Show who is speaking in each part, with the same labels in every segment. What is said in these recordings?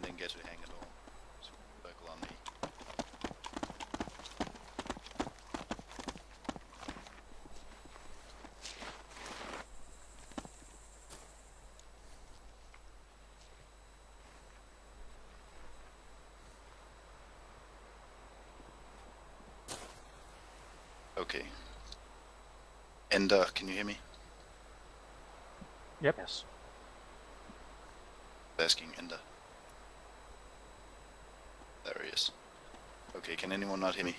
Speaker 1: didn't then get to hang at all. So circle on me. Okay. Ender, can you hear me?
Speaker 2: Yep.
Speaker 3: Yes.
Speaker 1: Asking Ender. There he is. Okay, can anyone not hear me?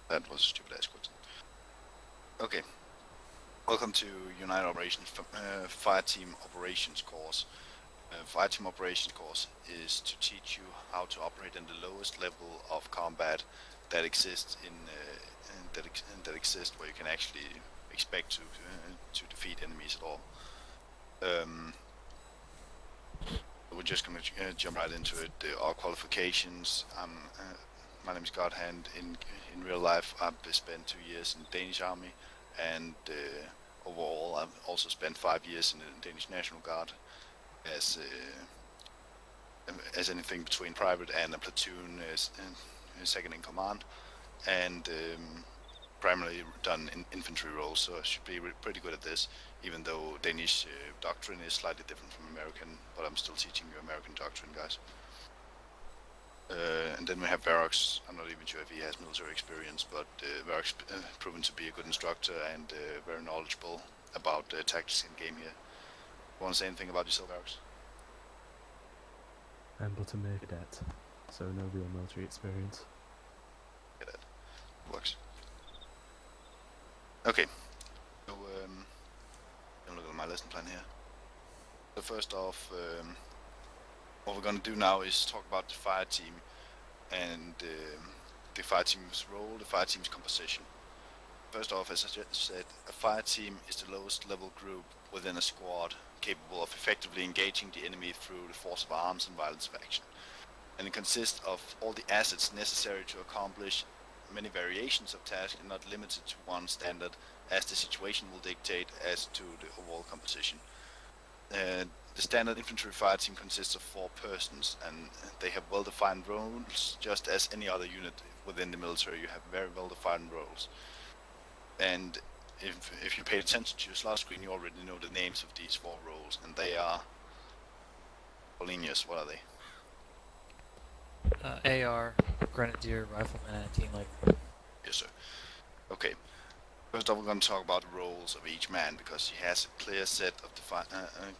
Speaker 1: That was a stupid ass question. Okay. Welcome to United Operations Fireteam Operations course. Fireteam Operations course is to teach you how to operate in the lowest level of combat that exists that exists where you can actually expect to defeat enemies at all. We're just going to jump right into it. Our qualifications. My name is Godhand. In real life, I've spent 2 years in the Danish Army, and overall, I've also spent 5 years in the Danish National Guard as anything between private and a platoon second in command, and primarily done in infantry roles, so I should be pretty good at this, even though Danish doctrine is slightly different from American, but I'm still teaching you American doctrine, guys. And then we have Varrox. I'm not even sure if he has military experience, but Varrox proven to be a good instructor and very knowledgeable about tactics in game here. You want to say anything about yourself, Varrox?
Speaker 2: I'm but a mere cadet, so no real military experience.
Speaker 1: Cadet. Works. Okay. So, I'm looking at my lesson plan here. So first off, what we're going to do now is talk about the fire team and the fire team's role, the fire team's composition. First off, as I just said, a fire team is the lowest level group within a squad capable of effectively engaging the enemy through the force of arms and violence of action. And it consists of all the assets necessary to accomplish many variations of tasks and not limited to one standard, as the situation will dictate as to the overall composition. The standard infantry fire team consists of 4 persons, and they have well-defined roles, just as any other unit within the military. You have very well-defined roles. And if you pay attention to your slot screen, you already know the names of these 4 roles, and they are... Polinius, what are they?
Speaker 3: AR, Grenadier, Rifleman, and Team Leader.
Speaker 1: Yes, sir. Okay. First off, we're going to talk about the roles of each man, because he has a clear set of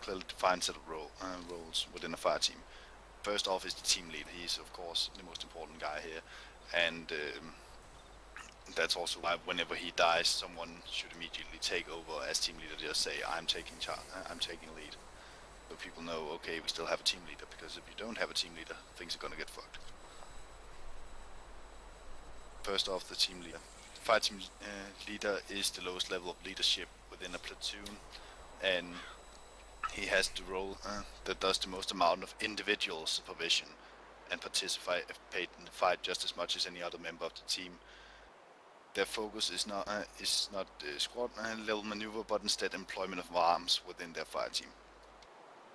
Speaker 1: clearly defined set of roles within a fire team. First off is the team leader. He's, of course, the most important guy here, and that's also why whenever he dies, someone should immediately take over as team leader. Just say, I'm taking lead. So people know, okay, we still have a team leader, because if you don't have a team leader, things are going to get fucked. First off, the team leader. The fire team leader is the lowest level of leadership within a platoon, and he has the role that does the most amount of individual supervision and participate in the fight just as much as any other member of the team. Their focus is not squad level maneuver, but instead employment of arms within their fire team.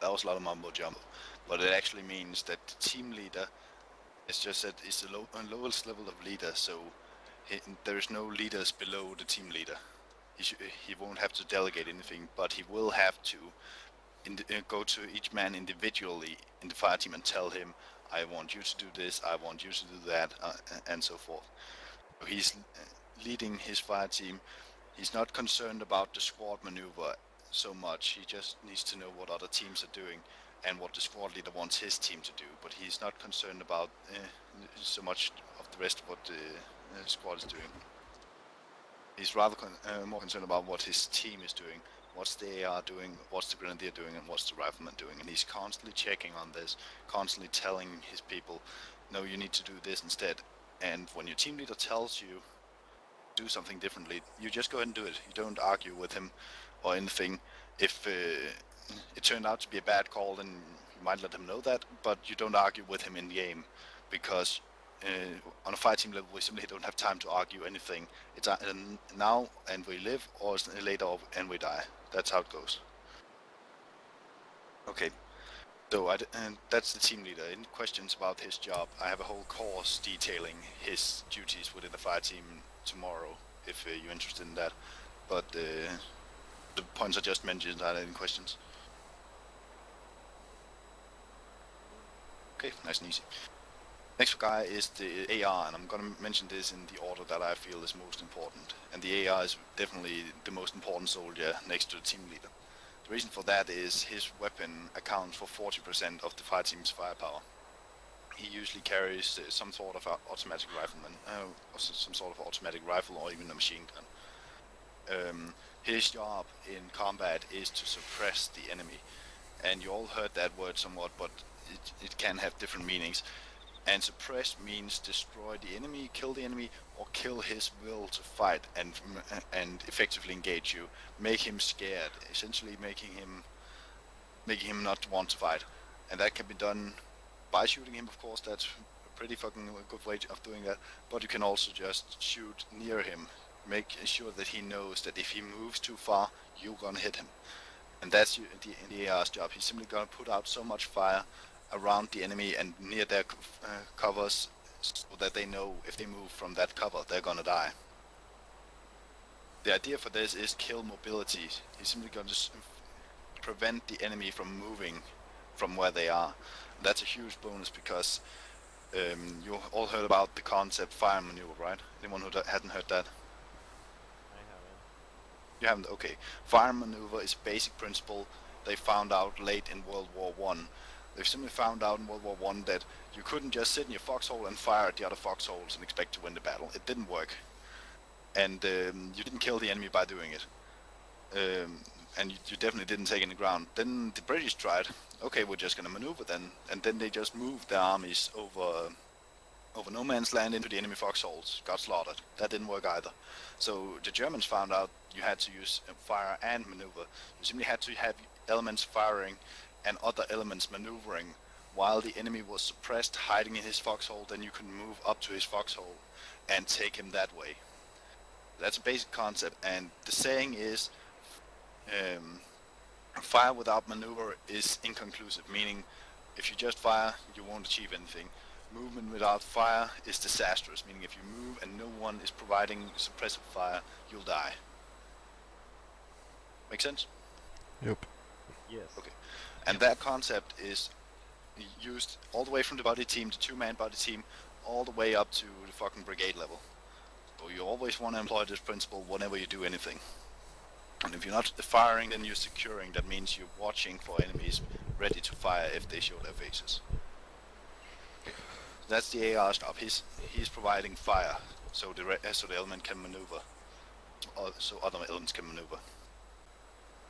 Speaker 1: That was a lot of mumbo jumbo, but it actually means that the team leader, as just said, is the lowest level of leader. So there is no leaders below the team leader. He won't have to delegate anything, but he will have to go to each man individually in the fire team and tell him, I want you to do this, I want you to do that, and so forth. So he's leading his fire team. He's not concerned about the squad maneuver so much. He just needs to know what other teams are doing and what the squad leader wants his team to do, but he's not concerned about so much of the rest of what the squad is doing. He's rather more concerned about what his team is doing, what's the AR doing, what's the Grenadier doing, and what's the Rifleman doing, and he's constantly checking on this, constantly telling his people, no, you need to do this instead. And when your team leader tells you do something differently, you just go ahead and do it. You don't argue with him or anything. If it turned out to be a bad call, then you might let him know that, but you don't argue with him in the game, because on a fire team level we simply don't have time to argue anything. It's now and we live, or later and we die. That's how it goes. Okay, So and that's the team leader. Any questions about his job? I have a whole course detailing his duties within the fire team tomorrow, if you're interested in that. But the points I just mentioned, are there any questions? Okay, nice and easy. Next guy is the AR, and I'm going to mention this in the order that I feel is most important. And the AR is definitely the most important soldier next to the team leader. The reason for that is his weapon accounts for 40% of the fire team's firepower. He usually carries some sort of automatic rifleman, or some sort of automatic rifle, or even a machine gun. His job in combat is to suppress the enemy, and you all heard that word somewhat, but it can have different meanings. And suppress means destroy the enemy, kill the enemy, or kill his will to fight and effectively engage you, make him scared, essentially making him not want to fight. And that can be done by shooting him, of course. That's a pretty fucking good way of doing that. But you can also just shoot near him, make sure that he knows that if he moves too far, you're gonna hit him. And that's the AR's job. He's simply gonna put out so much fire around the enemy and near their covers, so that they know if they move from that cover, they're gonna die. The idea for this is kill mobility. He's simply gonna just prevent the enemy from moving from where they are. And that's a huge bonus because you all heard about the concept fire maneuver, right? Anyone who hasn't heard that?
Speaker 4: I haven't.
Speaker 1: You haven't? Okay. Fire maneuver is a basic principle they found out late in World War One. They've simply found out in World War One that you couldn't just sit in your foxhole and fire at the other foxholes and expect to win the battle. It didn't work. And you didn't kill the enemy by doing it. And you definitely didn't take any ground. Then the British tried. Okay, we're just going to maneuver then. And then they just moved their armies over no man's land into the enemy foxholes. Got slaughtered. That didn't work either. So the Germans found out you had to use fire and maneuver. You simply had to have elements firing and other elements maneuvering while the enemy was suppressed, hiding in his foxhole. Then you could move up to his foxhole and take him that way. That's a basic concept, and the saying is fire without maneuver is inconclusive, meaning if you just fire, you won't achieve anything. Movement without fire is disastrous, meaning if you move and no one is providing suppressive fire, you'll die. Make sense?
Speaker 2: Yep.
Speaker 4: Yes.
Speaker 1: Okay. And that concept is used all the way from the body team, the two-man body team, all the way up to the fucking brigade level. So you always want to employ this principle whenever you do anything. And if you're not firing, then you're securing. That means you're watching for enemies ready to fire if they show their faces. Okay. That's the AR's job. He's providing fire, so the element can maneuver, so other elements can maneuver.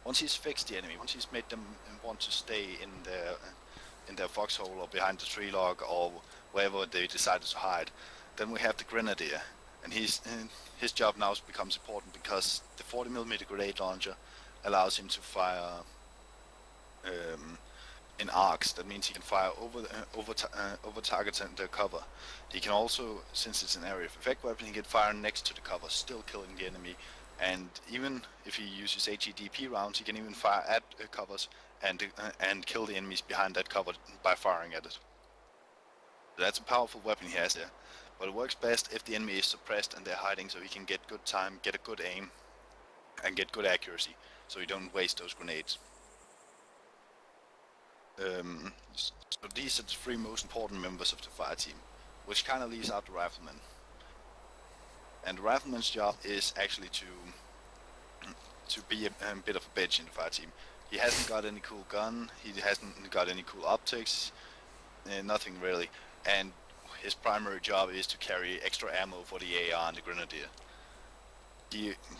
Speaker 1: Once he's fixed the enemy, once he's made them want to stay in their foxhole or behind the tree log or wherever they decided to hide, then we have the grenadier, and his job now becomes important because the 40mm grenade launcher allows him to fire in arcs. That means he can fire over targets and their cover. He can also, since it's an area of effect weapon, he can fire next to the cover, still killing the enemy. And even if he uses HEDP rounds, he can even fire at covers and kill the enemies behind that cover by firing at it. That's a powerful weapon he has there. But it works best if the enemy is suppressed and they're hiding, so he can get good time, get a good aim, and get good accuracy, so you don't waste those grenades. So these are the three most important members of the fire team, which kind of leaves out the rifleman. And the rifleman's job is actually to be a bit of a bitch in the fire team. He hasn't got any cool gun, he hasn't got any cool optics, nothing really. And his primary job is to carry extra ammo for the AR and the grenadier.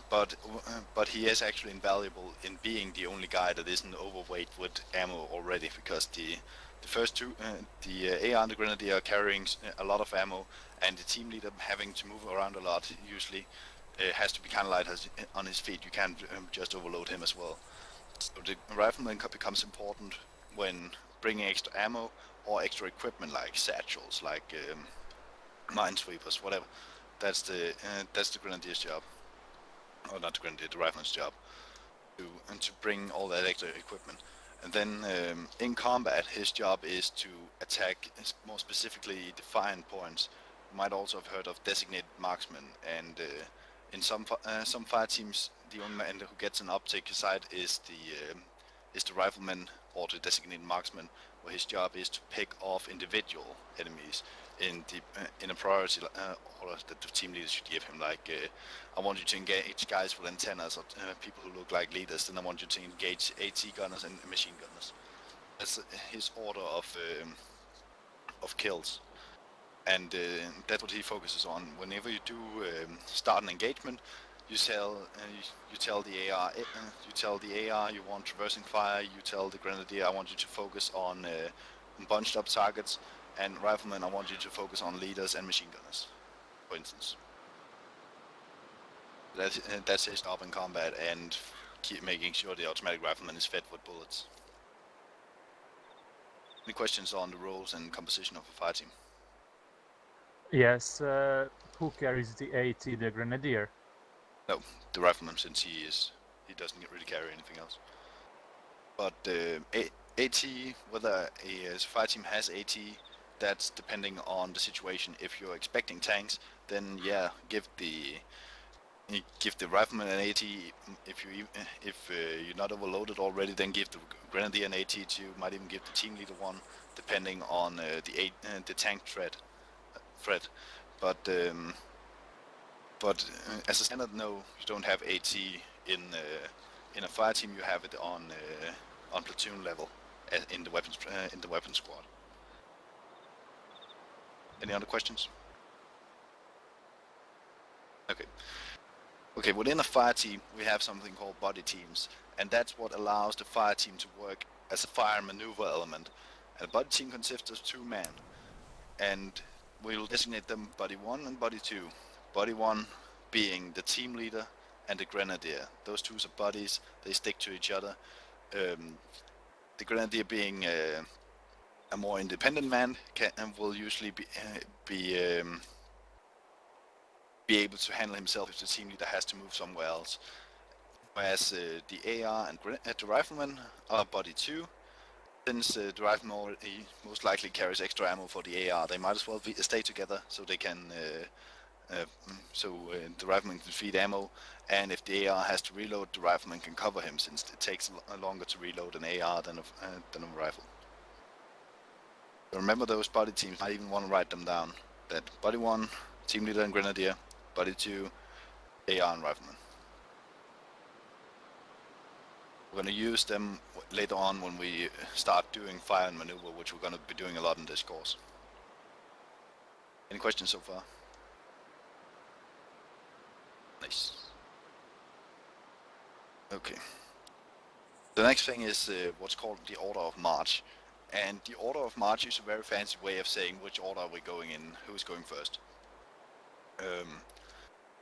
Speaker 1: But he is actually invaluable in being the only guy that isn't overweight with ammo already, because the first two, the AR and the grenadier are carrying a lot of ammo, and the team leader having to move around a lot usually has to be kind of light on his feet. You can't just overload him as well. So the rifleman becomes important when bringing extra ammo or extra equipment like satchels, like minesweepers, whatever. That's the grenadier's job, or not the grenadier, the rifleman's job, to bring all that extra equipment. And then in combat, his job is to attack more specifically defined points. You might also have heard of designated marksman, and in some fire teams, the only man who gets an uptick aside is the rifleman or the designated marksman, where his job is to pick off individual enemies in a priority order that the team leader should give him. Like, I want you to engage guys with antennas or people who look like leaders. Then I want you to engage AT gunners and machine gunners. That's his order of kills, and that's what he focuses on. Whenever you do start an engagement, you tell the AR you want traversing fire. You tell the grenadier, I want you to focus on bunched up targets, and rifleman, I want you to focus on leaders and machine gunners, for instance. That's his job in combat, and keep making sure the automatic rifleman is fed with bullets. Any questions on the roles and composition of a fire team?
Speaker 5: Yes, who carries the AT, the grenadier?
Speaker 1: No, the rifleman, since he doesn't really carry anything else. But AT, whether a fire team has AT, that's depending on the situation. If you're expecting tanks, then yeah, give the rifleman an AT. If you're not overloaded already, then give the grenadier an AT too. Might even give the team leader one, depending on the tank threat. But as a standard, no, you don't have AT in a fire team. You have it on platoon level in the weapons squad. Any other questions? Okay, within a fire team, we have something called body teams, and that's what allows the fire team to work as a fire maneuver element. And a body team consists of 2 men, and we'll designate them Body 1 and Body 2. Body 1 being the team leader and the grenadier. Those 2 are buddies, they stick to each other. The grenadier being a more independent man and will usually be able to handle himself if the team leader has to move somewhere else. Whereas the AR and the rifleman are Body 2. Since the rifleman already most likely carries extra ammo for the AR, they might as well stay together so they can the rifleman can feed ammo, and if the AR has to reload, the rifleman can cover him, since it takes longer to reload an AR than a rifle. So remember those body teams. I even want to write them down. That Body 1, team leader and grenadier. Body 2, AR and rifleman. We're going to use them later on when we start doing fire and maneuver, which we're going to be doing a lot in this course. Any questions so far? Nice. Okay. The next thing is what's called the order of march. And the order of march is a very fancy way of saying which order we're going in, who's going first.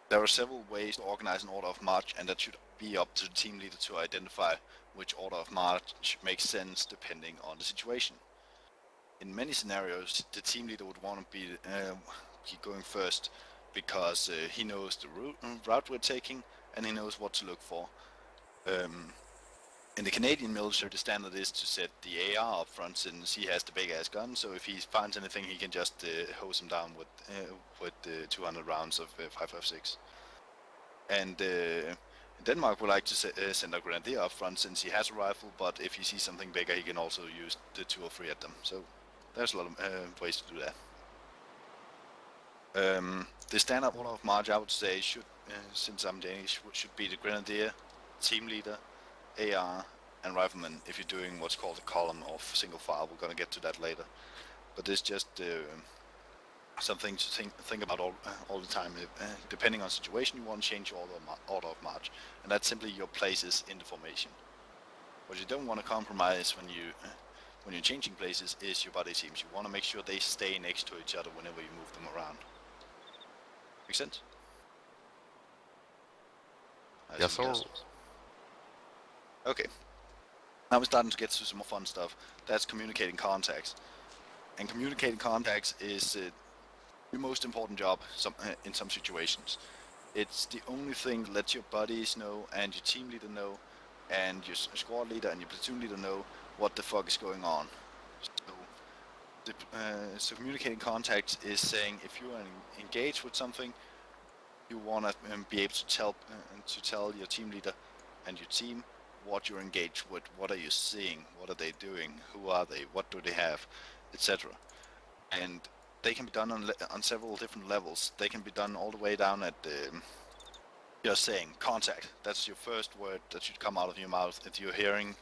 Speaker 1: There are several ways to organize an order of march, and that should be up to the team leader to identify which order of march makes sense depending on the situation. In many scenarios, the team leader would want to be going first because he knows the route we're taking and he knows what to look for. In the Canadian military, the standard is to set the AR up front, since he has the big ass gun, so if he finds anything he can just hose him down with 200 rounds of 5.56. And in Denmark we like to send a grenadier up front, since he has a rifle, but if he sees something bigger he can also use the 2 or 3 at them. So there's a lot of ways to do that. The standard order of march, I would say, should, since I'm Danish, should be the grenadier, team leader, AR and rifleman if you're doing what's called a column of single file. We're going to get to that later, but it's just something to think about all the time. Depending on situation, you want to change your order of march, and that's simply your places in the formation. What you don't want to compromise when you're changing places is your body teams. You want to make sure they stay next to each other whenever you move them around. Make sense?
Speaker 6: Yes, sir.
Speaker 1: Okay, now we're starting to get to some more fun stuff. That's communicating contacts. And communicating contacts is your most important job in some situations. It's the only thing that lets your buddies know and your team leader know and your squad leader and your platoon leader know what the fuck is going on. So communicating contact is saying if you are engaged with something, you want to be able to tell your team leader and your team what you're engaged with, what are you seeing, what are they doing, who are they, what do they have, etc. And they can be done on several different levels. They can be done all the way down at just saying contact. That's your first word that should come out of your mouth if you're hearing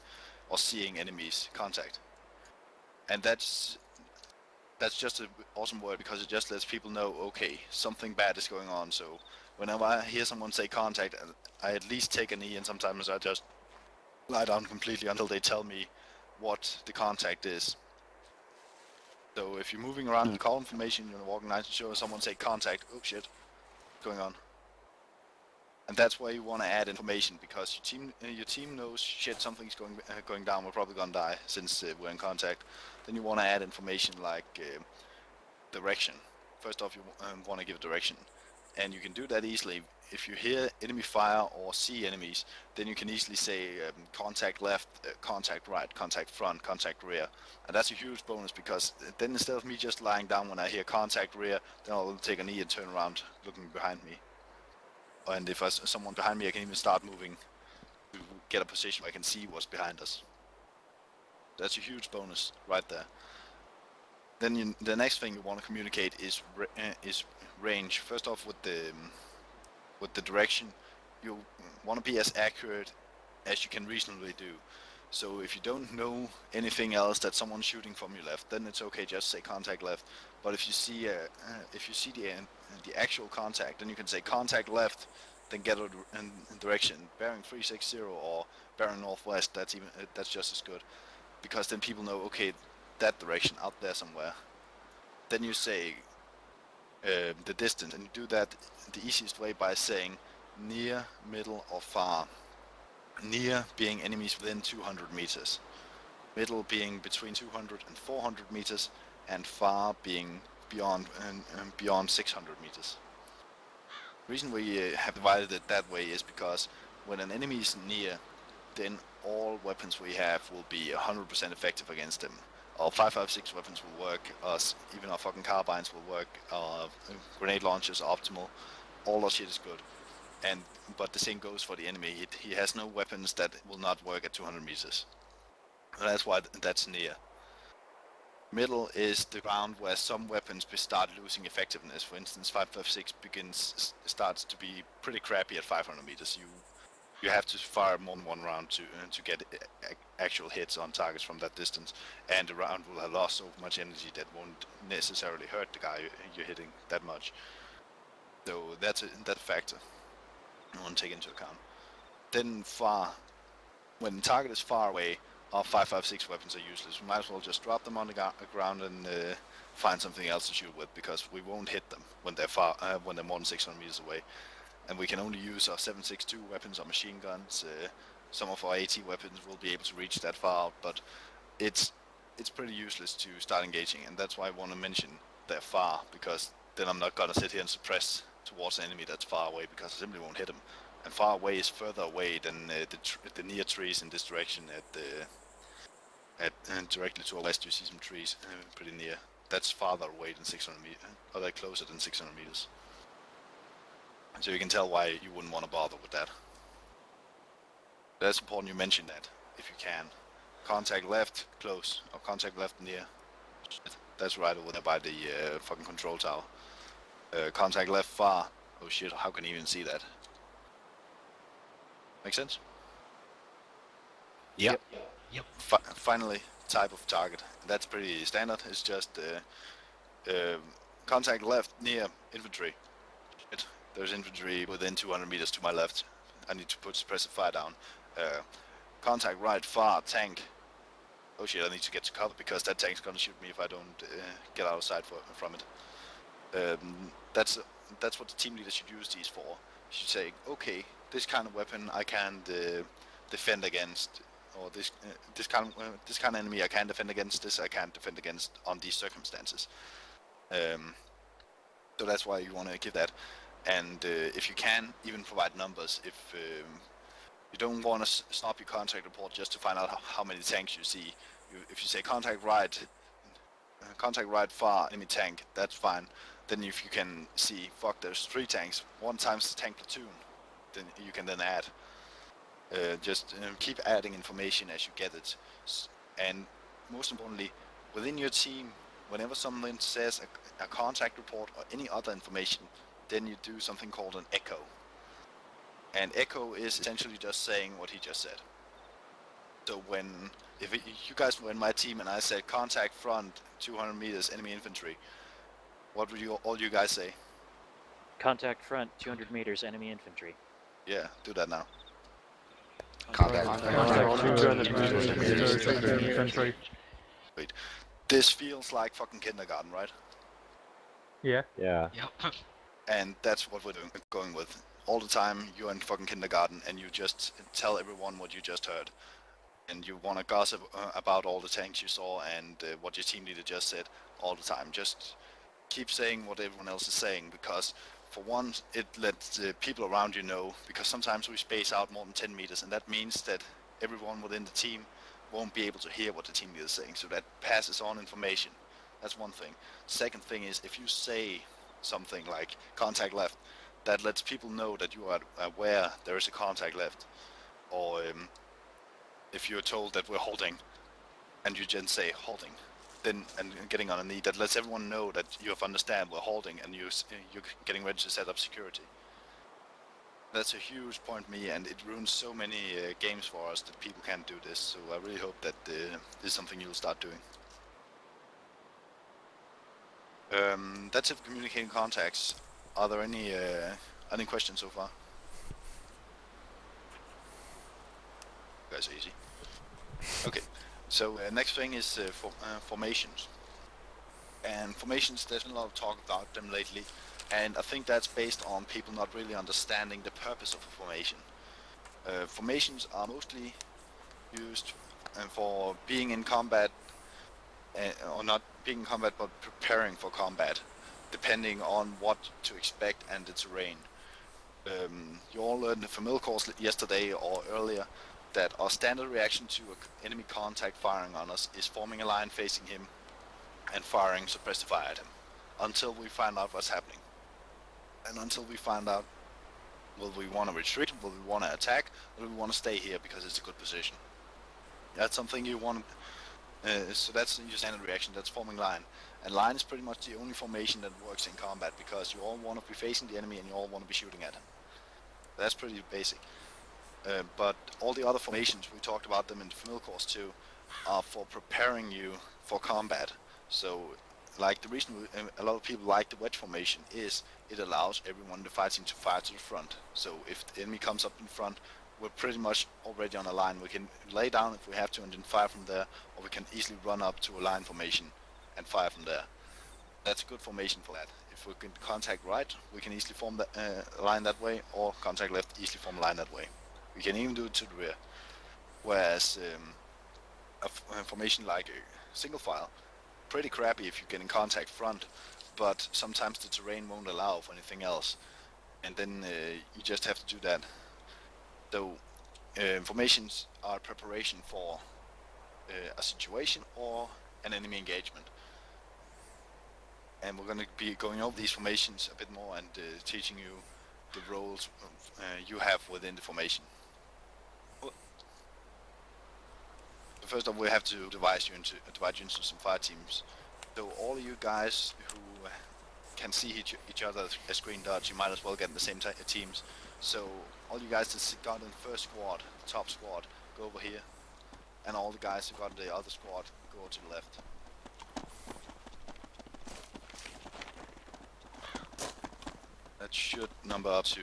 Speaker 1: or seeing enemies. Contact. And that's just an awesome word because it just lets people know, okay, something bad is going on. So whenever I hear someone say contact, I at least take a knee, and sometimes I just lie down completely until they tell me what the contact is. So if you're moving around in column formation, you're walking nice and sure someone say contact, oh shit, what's going on? And that's where you want to add information because your team knows shit, something's going down, we're probably gonna die since we're in contact. Then you want to add information like direction. First off, you want to give direction, and you can do that easily. If you hear enemy fire or see enemies, then you can easily say contact left, contact right, contact front, contact rear. And that's a huge bonus because then instead of me just lying down when I hear contact rear, then I'll take a knee and turn around looking behind me. And if there's someone behind me, I can even start moving to get a position where I can see what's behind us. That's a huge bonus right there. Then the next thing you want to communicate is range. First off, with the direction, you want to be as accurate as you can reasonably do. So if you don't know anything else that someone's shooting from your left, then it's okay, just say contact left. But if you see the actual contact, then you can say contact left, then get a direction, bearing 360 or bearing northwest. That's just as good, because then people know, okay, that direction out there somewhere. Then you say the distance, and you do that the easiest way by saying near, middle, or far. Near being enemies within 200 meters, middle being between 200 and 400 meters, and far being beyond 600 meters. The reason we have divided it that way is because when an enemy is near, then all weapons we have will be 100% effective against them. Our 5.56 weapons will work, even our fucking carbines will work, grenade launchers are optimal, all that shit is good. But the same goes for the enemy. He has no weapons that will not work at 200 meters. And that's why that's near. Middle is the ground where some weapons start losing effectiveness. For instance, 5.56 starts to be pretty crappy at 500 meters. You have to fire more than one round to get actual hits on targets from that distance, and the round will have lost so much energy that won't necessarily hurt the guy you're hitting that much. So that's a factor you want to take into account. Then far, when the target is far away, our 5.56 weapons are useless. We might as well just drop them on the ground and find something else to shoot with, because we won't hit them when they're far, when they're more than 600 meters away. And we can only use our 7.62 weapons or machine guns. Some of our AT weapons will be able to reach that far out, but it's pretty useless to start engaging, and that's why I want to mention they're far, because then I'm not gonna sit here and suppress towards an enemy that's far away, because I simply won't hit them. And far away is further away than the near trees in this direction. And directly to our west, you see some trees pretty near. That's farther away than 600 meters, or they're closer than 600 meters. So you can tell why you wouldn't want to bother with that. That's important you mention that, if you can. Contact left, close, or contact left, near. That's right over there by the fucking control tower. Contact left, far. Oh shit, how can you even see that? Make sense?
Speaker 3: Yep.
Speaker 1: Finally, type of target. That's pretty standard. It's just contact left, near, infantry. There's infantry within 200 meters to my left. I need to put suppressive fire down. Contact right, far, tank. Oh shit, I need to get to cover, because that tank's gonna shoot me if I don't get out of sight from it. That's what the team leader should use these for. You should say, okay, this kind of weapon I can defend against, or this kind of enemy I can defend against, this I can't defend against on these circumstances. So that's why you want to give that. And if you can, even provide numbers. You don't want to stop your contact report just to find out how many tanks you see. If you say contact right far enemy tank, that's fine. Then if you can see, fuck, there's 3 tanks, 1 times the tank platoon, then you can then add. Just keep adding information as you get it. And most importantly, within your team, whenever someone says a contact report or any other information, then you do something called an echo. And echo is essentially just saying what he just said. So if you guys were in my team and I said contact front 200 meters enemy infantry, what would all you guys say?
Speaker 6: Contact front, 200 meters, enemy infantry.
Speaker 1: Yeah, do that now.
Speaker 5: Contact 200 meters, enemy infantry.
Speaker 1: Wait, this feels like fucking kindergarten, right?
Speaker 5: Yeah.
Speaker 4: Yeah.
Speaker 3: Yep.
Speaker 1: And that's what we're going with. All the time you're in fucking kindergarten and you just tell everyone what you just heard. And you want to gossip about all the tanks you saw and what your team leader just said all the time. Just keep saying what everyone else is saying, because for one, it lets the people around you know, because sometimes we space out more than 10 meters, and that means that everyone within the team won't be able to hear what the team leader is saying, so that passes on information. That's one thing. Second thing is, if you say something like contact left, that lets people know that you are aware there is a contact left. Or if you're told that we're holding, and you just say holding, then and getting on a knee, that lets everyone know that you have understand we're holding and you're getting ready to set up security. That's a huge point for me, and it ruins so many games for us that people can't do this. So I really hope that this is something you'll start doing. That's it for communicating contacts. Are there any questions so far? You guys are easy. Okay. So next thing is formations. And formations, there's been a lot of talk about them lately, and I think that's based on people not really understanding the purpose of a formation. Formations are mostly used for being in combat, or not being in combat, but preparing for combat, depending on what to expect and the terrain. You all learned the familiar course yesterday or earlier that our standard reaction to an enemy contact firing on us is forming a line facing him and firing suppressive fire at him until we find out what's happening. And until we find out, will we want to retreat, will we want to attack, or do we want to stay here because it's a good position? That's something you want. So that's your standard reaction, that's forming line. And line is pretty much the only formation that works in combat, because you all want to be facing the enemy and you all want to be shooting at him. That's pretty basic. But all the other formations, we talked about them in the familiar course too, are for preparing you for combat. So, like, the reason a lot of people like the wedge formation is it allows everyone in the fight team to fire to the front. So if the enemy comes up in front, we're pretty much already on a line. We can lay down if we have to and then fire from there, or we can easily run up to a line formation and fire from there. That's a good formation for that. If we can contact right, we can easily form a line that way, or contact left, easily form a line that way. We can even do it to the rear. Whereas a formation like a single file, pretty crappy if you get in contact front, but sometimes the terrain won't allow for anything else, and then you just have to do that. So formations are preparation for a situation or an enemy engagement. And we're going to be going over these formations a bit more and teaching you the roles you have within the formation. First off, we have to divide you into some fire teams. So all of you guys who can see each other as green dots, you might as well get in the same teams. So all you guys that got in the first squad, the top squad, go over here. And all the guys who got in the other squad, go to the left. That should number up to...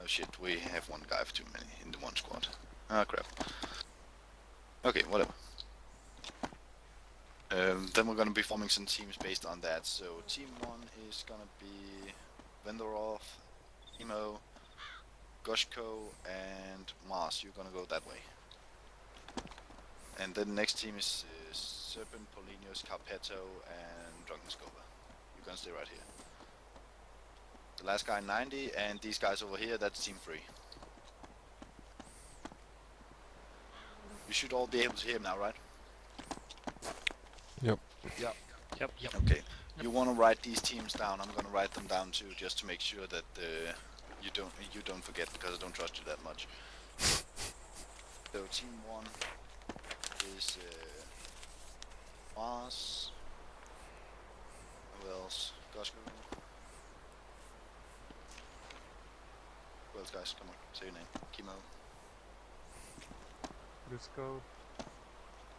Speaker 1: oh shit, we have one guy for too many in the one squad. Ah, crap. Okay, whatever. Then we're gonna be forming some teams based on that. So team 1 is gonna be Vendorov, Emo, Goshko, and Mars. You're gonna go that way. And then the next team is Serpent, Polinius, Carpetto, and Drunken Scoba. You're gonna stay right here. The last guy 90, and these guys over here, that's team 3. You should all be able to hear me now, right?
Speaker 7: Yep.
Speaker 6: Yep.
Speaker 1: Okay. You want to write these teams down. I'm gonna write them down too, just to make sure that you don't forget, because I don't trust you that much. So team 1 is Mars. Who else? Gosko. Who else, guys? Come on, say your name. Kimo
Speaker 5: Dusko.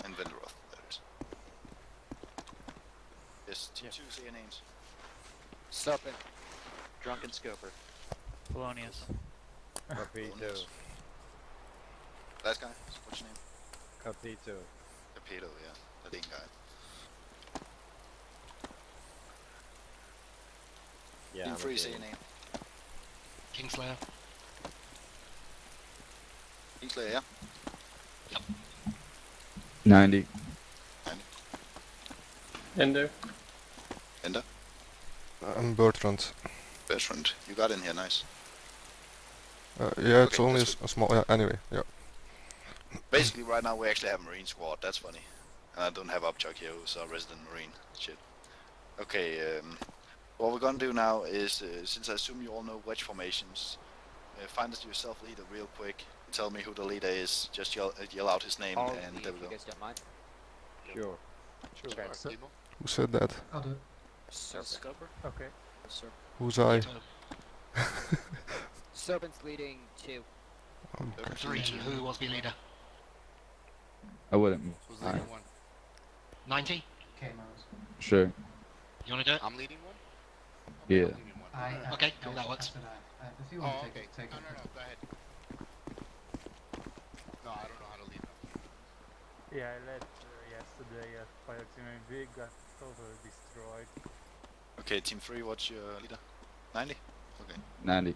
Speaker 1: and Venderoth. There it is. Yes, team 2, say your names.
Speaker 6: Serpent. Drunken Scoper.
Speaker 3: Polonius.
Speaker 4: Capito.
Speaker 1: Last guy, what's your name?
Speaker 4: Capito.
Speaker 1: Capito, yeah, the lean guy.
Speaker 4: Yeah.
Speaker 1: Team
Speaker 4: I'm
Speaker 1: 3,
Speaker 4: okay.
Speaker 1: say your name.
Speaker 8: Kingslayer.
Speaker 1: Kingslayer, yeah?
Speaker 9: 90.
Speaker 5: Ender.
Speaker 1: Ender?
Speaker 7: I'm Bertrand.
Speaker 1: Bertrand, you got in here, nice.
Speaker 7: Yeah, it's
Speaker 1: Okay,
Speaker 7: only
Speaker 1: that's
Speaker 7: a small. Yeah, anyway, yeah.
Speaker 1: Basically, right now we actually have a Marine squad, that's funny. And I don't have Upchuck here, who's a resident Marine. Shit. Okay, what we're gonna do now is, since I assume you all know wedge formations, find us yourself a leader real quick. Tell me who the leader is, just yell out his name, and there we go.
Speaker 6: guys don't mind.
Speaker 4: Sure.
Speaker 6: Sure.
Speaker 7: Who said that?
Speaker 8: I'll do it.
Speaker 6: Scoper.
Speaker 5: Okay.
Speaker 7: Who's I?
Speaker 6: Serpent's leading 2.
Speaker 8: Three. Who wants to be leader?
Speaker 9: I wouldn't.
Speaker 10: Who's
Speaker 9: Alright.
Speaker 10: leading one?
Speaker 8: 90?
Speaker 10: Okay, Miles.
Speaker 9: Sure.
Speaker 8: You want to do it?
Speaker 10: I'm leading one?
Speaker 9: Yeah.
Speaker 10: I'm leading one.
Speaker 8: Okay, cool, that works.
Speaker 10: If you want to take it. No, go ahead. No, I don't know how to lead.
Speaker 5: Yeah, I led yesterday at Fireteam and we got totally destroyed.
Speaker 1: Okay, team 3, what's your leader? 90? Okay.
Speaker 9: 90.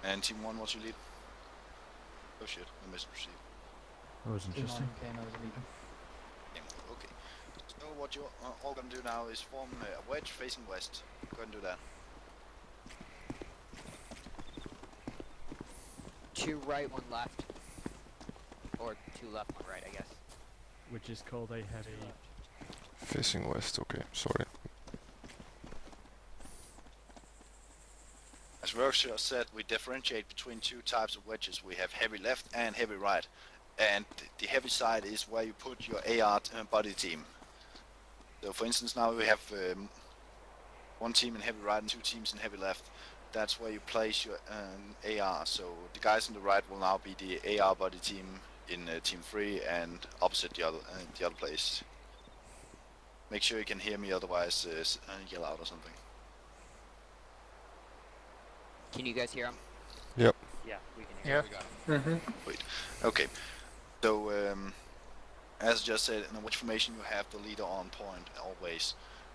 Speaker 1: And team 1, what's your lead? Oh shit, I missed receive.
Speaker 2: That was interesting.
Speaker 1: Okay. So what you're all gonna do now is form a wedge facing west. Go ahead and do that.
Speaker 6: 2 right, 1 left. Or 2 left, 1 right, I guess.
Speaker 2: Which is called a heavy.
Speaker 7: Facing west. Okay, sorry.
Speaker 1: As Workshop said, we differentiate between 2 types of wedges. We have heavy left and heavy right. And the heavy side is where you put your AR body team. So for instance, now we have 1 team in heavy right and 2 teams in heavy left. That's where you place your AR. So the guys on the right will now be the AR body team in team 3, and opposite the other place. Make sure you can hear me, otherwise yell out or something.
Speaker 6: Can you guys hear him?
Speaker 7: Yep.
Speaker 6: Yeah, we can hear
Speaker 5: Yeah.
Speaker 10: We got him.
Speaker 1: Okay, so as I just said, in which formation you have the leader on point always,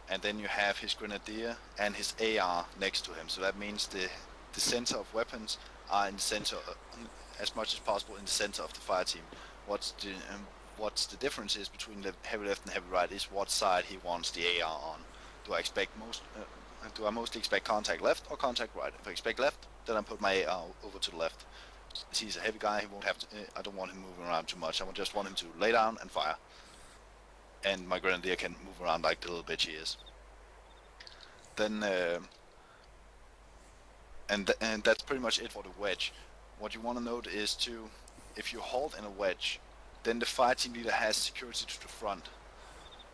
Speaker 1: and then you have his grenadier and his AR next to him. So that means the center of weapons are in the center, as much as possible in the center of the fire team. What's the difference is between the heavy left and heavy right is what side he wants the AR on. Do I mostly expect contact left or contact right? If I expect left, then I put my AR over to the left. As he's a heavy guy, he won't have to. I don't want him moving around too much. I just want him to lay down and fire. And my grenadier can move around like the little bitch he is. Then, and that's pretty much it for the wedge. What you want to note is too, if you hold in a wedge, then the fire team leader has security to the front.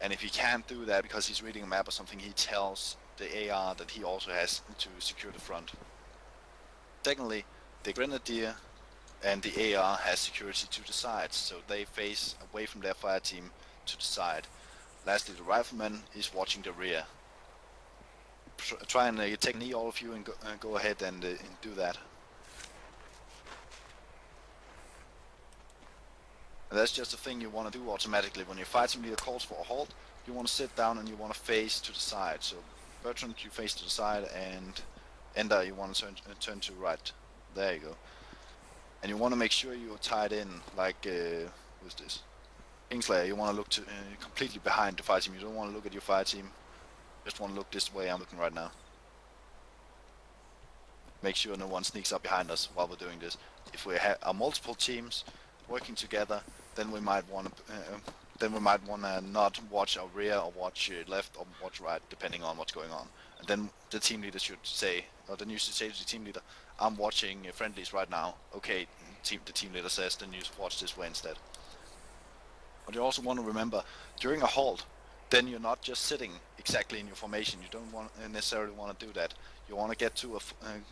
Speaker 1: And if he can't do that because he's reading a map or something, he tells the AR that he also has to secure the front. Secondly, the grenadier and the AR has security to the sides, so they face away from their fire team to the side. Lastly, the rifleman is watching the rear. Try and take a knee, all of you, and go ahead and do that. And that's just a thing you want to do automatically. When your fire team leader calls for a halt, you want to sit down and you want to face to the side. So Bertrand, you face to the side, and Ender, you want to turn to the right. There you go. And you want to make sure you're tied in, like, who's this? Kingslayer, you want to look to completely behind the fire team. You don't want to look at your fire team. Just want to look this way I'm looking right now. make sure no one sneaks up behind us while we're doing this. If we are multiple teams working together, then we might want to not watch our rear or watch left or watch right, depending on what's going on. And then the team leader should say, or then you should say to the team leader, I'm watching friendlies right now. Okay, the team leader says, then you watch this way instead. But you also want to remember, during a halt, then you're not just sitting exactly in your formation. You don't necessarily want to do that. You want to get to a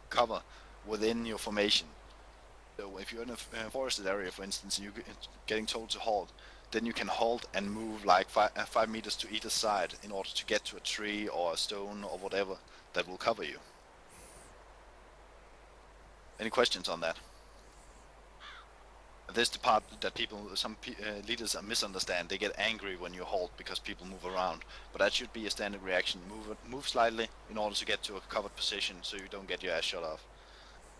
Speaker 1: cover within your formation. So if you're in a forested area, for instance, and you're getting told to halt, then you can halt and move like 5 meters to either side in order to get to a tree or a stone or whatever that will cover you. Any questions on that? This is the part that some leaders misunderstand. They get angry when you halt because people move around, but that should be a standard reaction. Move slightly in order to get to a covered position so you don't get your ass shot off.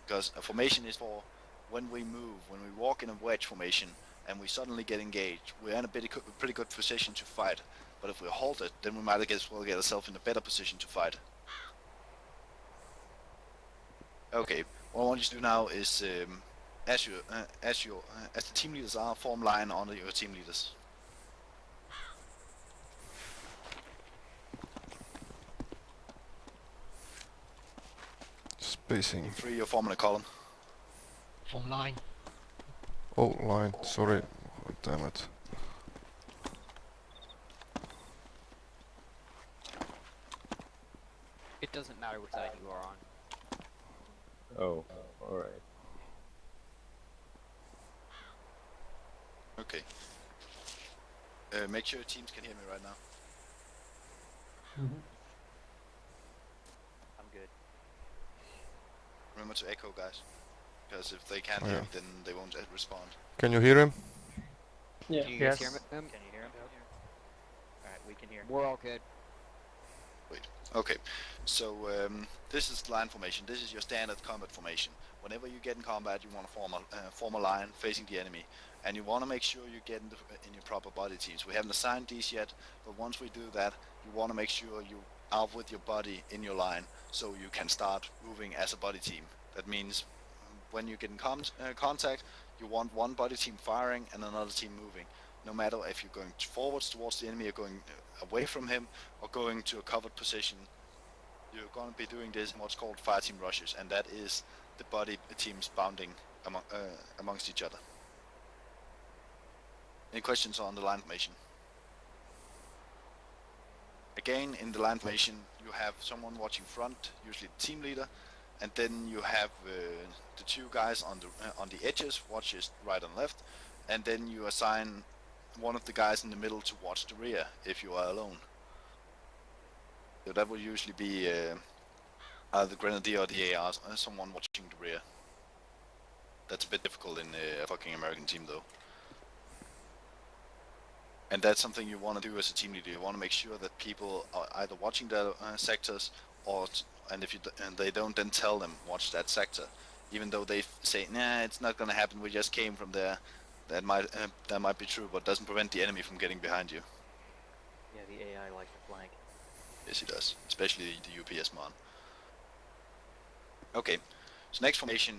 Speaker 1: Because a formation is for when we move, when we walk in a wedge formation and we suddenly get engaged. We're in a pretty good position to fight, but if we're halted, then we might as well get ourselves in a better position to fight. Okay, what I want you to do now is as the team leaders are, form line under your team leaders.
Speaker 7: Spacing.
Speaker 1: Three, you're forming a column.
Speaker 8: Form line.
Speaker 7: Oh, line. Sorry. Oh, damn it.
Speaker 6: It doesn't matter which side you are on.
Speaker 4: Oh, alright.
Speaker 1: Okay. Make sure your teams can hear me right now.
Speaker 6: I'm good.
Speaker 1: Remember to echo, guys. Because if they can't
Speaker 7: Oh,
Speaker 1: hear
Speaker 7: yeah.
Speaker 1: me, then they won't respond.
Speaker 7: Can you hear him?
Speaker 6: Can you guys
Speaker 5: Yes.
Speaker 6: hear him?
Speaker 3: Can you hear him? Alright, we can hear.
Speaker 6: We're all good.
Speaker 1: Okay, so this is line formation. This is your standard combat formation. Whenever you get in combat, you want to form a line facing the enemy, and you want to make sure you get in your proper body teams. We haven't assigned these yet, but once we do that, you want to make sure you are with your body in your line, so you can start moving as a body team. That means when you get in contact, you want one body team firing and another team moving. No matter if you're going forwards towards the enemy or going away from him or going to a covered position, you're going to be doing this in what's called Fireteam rushes, and that is the body teams bounding amongst each other. Any questions on the line formation? Again, in the line formation, you have someone watching front, usually the team leader, and then you have the two guys on the edges, watches right and left, and then you assign one of the guys in the middle to watch the rear if you are alone. So that will usually be either the grenadier or the AR, someone watching the rear. That's a bit difficult in a fucking American team though. And that's something you want to do as a team leader. You want to make sure that people are either watching their sectors, and if they don't, then tell them watch that sector, even though they say, nah, it's not gonna happen. We just came from there. That might be true, but doesn't prevent the enemy from getting behind you.
Speaker 3: Yeah, the AI likes to flank.
Speaker 1: Yes, he does, especially the UPS mon. Okay, so next formation,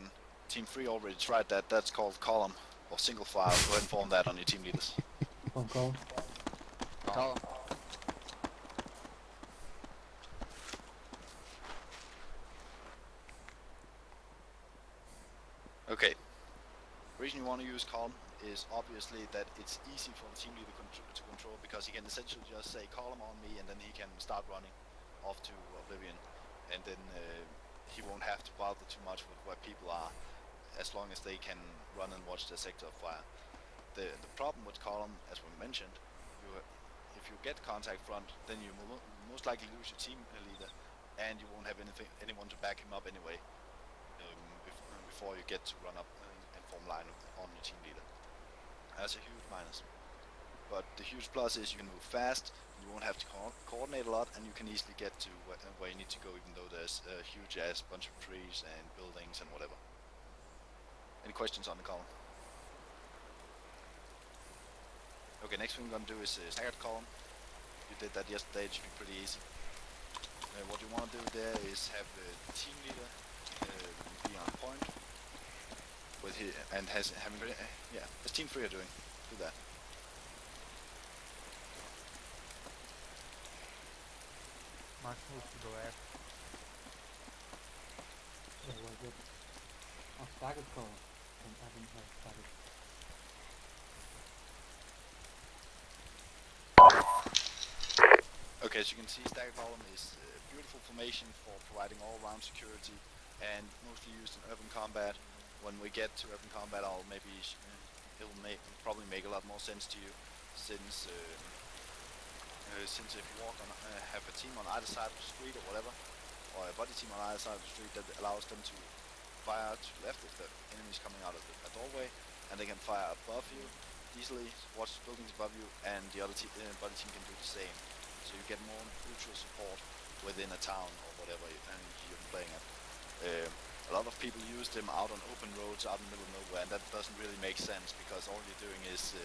Speaker 1: Team 3 already tried that. That's called column or single file. Go ahead and form that on your team leaders.
Speaker 6: Call him.
Speaker 1: Okay. The reason you want to use column is obviously that it's easy for the team leader to control, because he can essentially just say column on me and then he can start running off to oblivion, and then he won't have to bother too much with where people are, as long as they can run and watch their sector of fire. The problem with column, as we mentioned, if you get contact front, then you most likely lose your team leader, and you won't have anyone to back him up anyway before you get to run up and form line on your team leader. That's a huge minus. But the huge plus is you can move fast, you won't have to coordinate a lot, and you can easily get to where you need to go, even though there's a huge ass bunch of trees and buildings and whatever. Any questions on the column? Okay, next thing we're gonna do is staggered column. You did that yesterday, it should be pretty easy. What you want to do there is have the team leader be on point with his, and has as team 3 are doing. Do that.
Speaker 5: Must move to the left.
Speaker 10: Yeah, well, good. Oh, staggered call. I haven't staggered.
Speaker 1: Okay, as you can see, staggered column is a beautiful formation for providing all-round security and mostly used in urban combat. When we get to urban combat, it'll probably make a lot more sense to you, since if you have a team on either side of the street or whatever, or a body team on either side of the street, that allows them to fire to the left if the enemy's coming out of a doorway, and they can fire above you easily, watch buildings above you, and the other body team can do the same. So you get more mutual support within a town or whatever you're playing at. A lot of people use them out on open roads out in the middle of nowhere, and that doesn't really make sense, because all you're doing is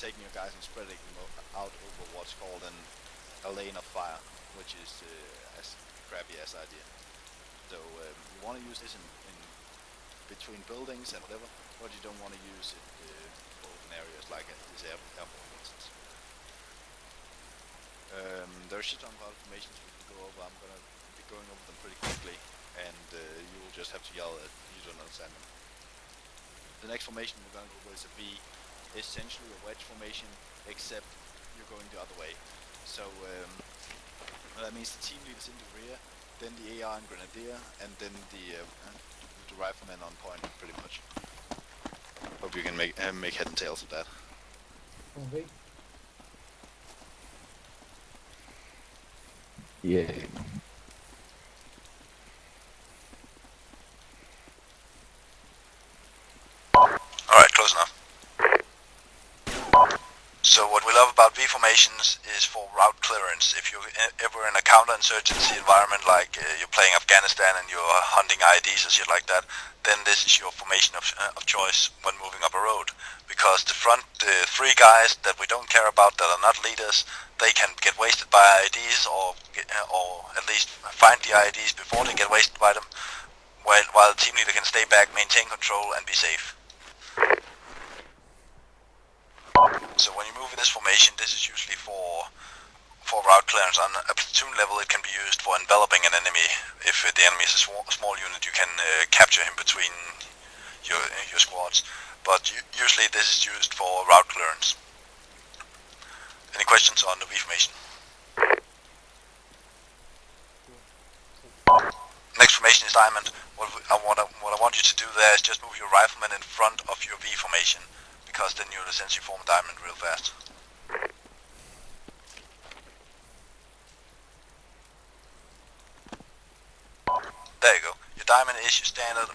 Speaker 1: taking your guys and spreading them out over what's called a lane of fire, which is as crappy as idea. So you want to use this in between buildings and whatever, but you don't want to use it for open areas like this airport, for instance. There are shit ton of informations we can go over. I'm gonna be going over them pretty quickly, and you will just have to yell that you don't understand them. The next formation we're gonna go over is a V, essentially a wedge formation, except you're going the other way. So that means the team leader's in the rear, then the AR and Grenadier, and then the rifleman on point, pretty much. Hope you can make head and tails of that.
Speaker 9: Yeah.
Speaker 1: Alright, close enough. So what we love about V formations is for route clearance. If you're ever in a counterinsurgency environment, like you're playing Afghanistan and you're hunting IEDs or shit like that, then this is your formation of choice when moving up a road. Because the front three guys that we don't care about, that are not leaders, they can get wasted by IEDs, or at least find the IEDs before they get wasted by them, while the team leader can stay back, maintain control, and be safe. So when you move in this formation, this is usually for route clearance. On a platoon level, it can be used for enveloping an enemy. If the enemy is a small unit, you can capture him between your squads. But usually this is used for route clearance. Any questions on the V formation? Next formation is diamond. What I want you to do there is just move your rifleman in front of your V formation, because then you'll essentially form a diamond real fast. There you go. Your diamond is your standard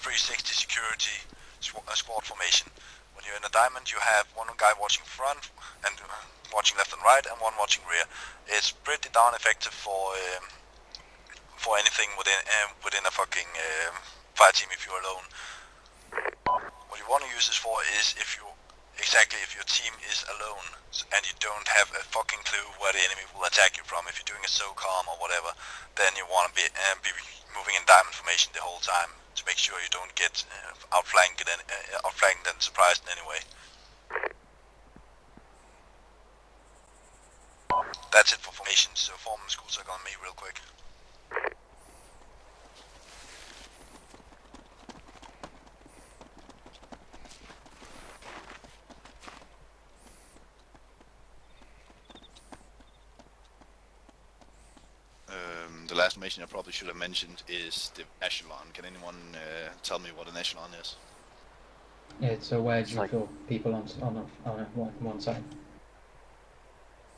Speaker 1: 360 security squad formation. When you're in a diamond, you have one guy watching front and watching left and right, and one watching rear. It's pretty darn effective for anything within a fucking fire team if you're alone. What you want to use this for is if your team is alone and you don't have a fucking clue where the enemy will attack you from. If you're doing a SOCOM or whatever, then you want to be moving in diamond formation the whole time to make sure you don't get outflanked and surprised in any way. That's it for formations. So form school circle on me real quick. The last formation I probably should have mentioned is the echelon. Can anyone tell me what an echelon is?
Speaker 10: Yeah, it's a wedge with people on one side.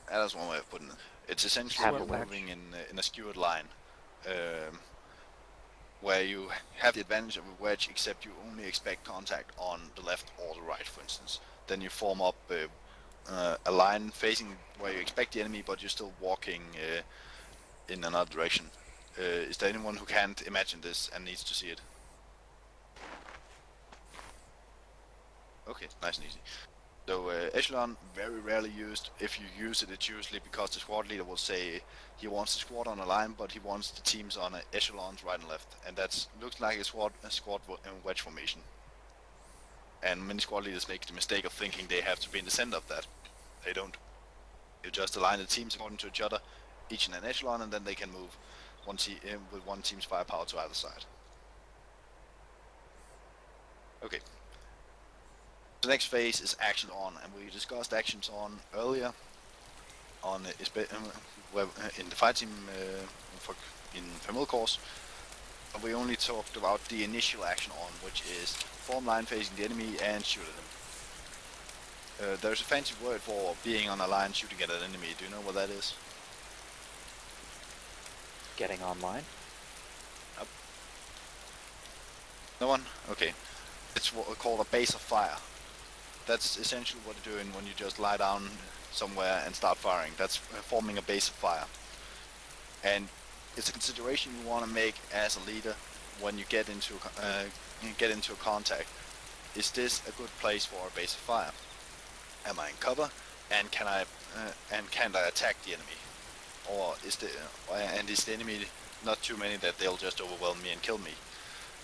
Speaker 1: That's one way of putting it. It's essentially moving in a skewered line, where you have the advantage of a wedge, except you only expect contact on the left or the right, for instance. Then you form up a line facing where you expect the enemy, but you're still walking in another direction. Is there anyone who can't imagine this and needs to see it? Okay, nice and easy. Though echelon, very rarely used. If you use it, it's usually because the squad leader will say he wants the squad on a line, but he wants the teams on echelons right and left, and that looks like a squad wedge formation. And many squad leaders make the mistake of thinking they have to be in the center of that. They don't. You just align the teams according to each other, each in an echelon, and then they can move with one team's firepower to either side. Okay. The next phase is action on, and we discussed actions on earlier on in the Fireteam in Familiar course. We only talked about the initial action on, which is form line facing the enemy and shoot at them. There's a fancy word for being on a line shooting at an enemy. Do you know what that is?
Speaker 3: Getting online.
Speaker 1: No one? Okay. It's what we call a base of fire. That's essentially what you're doing when you just lie down somewhere and start firing. That's forming a base of fire. And it's a consideration you want to make as a leader when you get into a contact. Is this a good place for a base of fire? Am I in cover? And can I attack the enemy? Or is the enemy not too many that they'll just overwhelm me and kill me?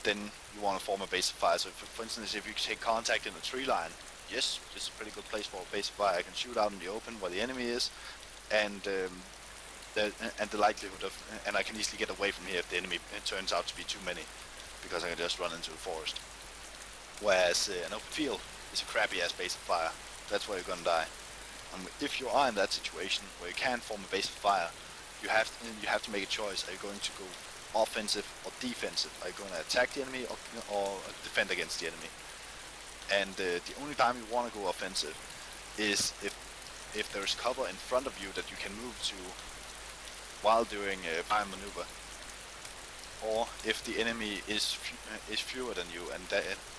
Speaker 1: Then you want to form a base of fire. So for instance, if you take contact in a tree line, yes, this is a pretty good place for a base of fire. I can shoot out in the open where the enemy is, and the likelihood of, and I can easily get away from here if the enemy turns out to be too many, because I can just run into the forest. Whereas an open field is a crappy ass base of fire. That's where you're gonna die. And if you are in that situation where you can't form a base of fire, you have to make a choice. Are you going to go offensive or defensive? Are you going to attack the enemy or defend against the enemy? And the only time you want to go offensive is if there's cover in front of you that you can move to while doing a fire maneuver, or if the enemy is fewer than you, and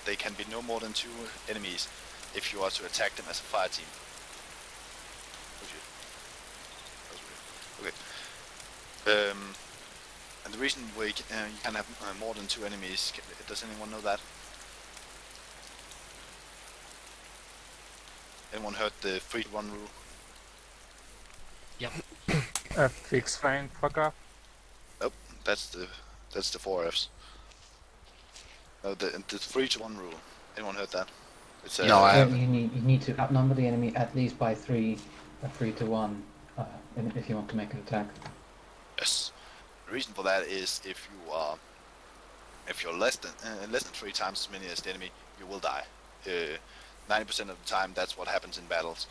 Speaker 1: they can be no more than 2 enemies if you are to attack them as a fire team. Okay. And the reason you can have more than 2 enemies, does anyone know that? Anyone heard the 3-to-1 rule?
Speaker 8: Yep.
Speaker 5: Fix, find, fuck up.
Speaker 1: Nope, that's the 4 Fs. No, the 3-to-1 rule. Anyone heard that? It's
Speaker 9: No, I haven't.
Speaker 10: You need to outnumber the enemy at least by 3 to 1 if you want to make an attack.
Speaker 1: Yes. The reason for that is if you're less than 3 times as many as the enemy, you will die. 90% of the time, that's what happens in battles.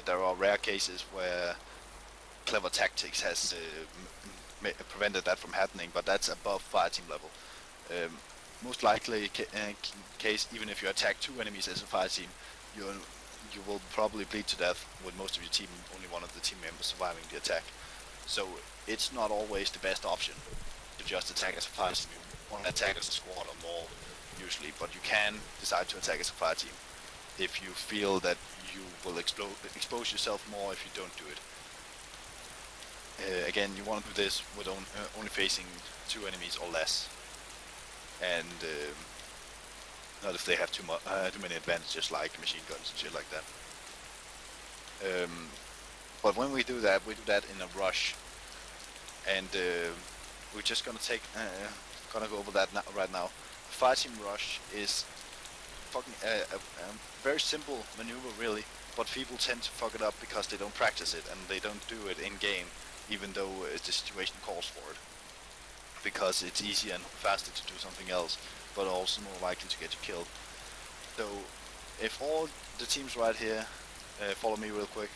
Speaker 1: There are rare cases where clever tactics has prevented that from happening, but that's above fireteam level. Most likely case, even if you attack 2 enemies as a fireteam, you will probably bleed to death with most of your team, only one of the team members surviving the attack. So it's not always the best option to just attack as a fireteam. You want to attack as a squad or more, usually, but you can decide to attack as a fireteam if you feel that you will expose yourself more if you don't do it. Again, you want to do this with only facing 2 enemies or less, and not if they have too many advantages like machine guns and shit like that. But when we do that in a rush, and we're just gonna go over that right now. Fireteam rush is fucking a very simple maneuver, really, but people tend to fuck it up because they don't practice it and they don't do it in game, even though the situation calls for it, because it's easier and faster to do something else, but also more likely to get you killed. So if all the teams right here follow me real quick.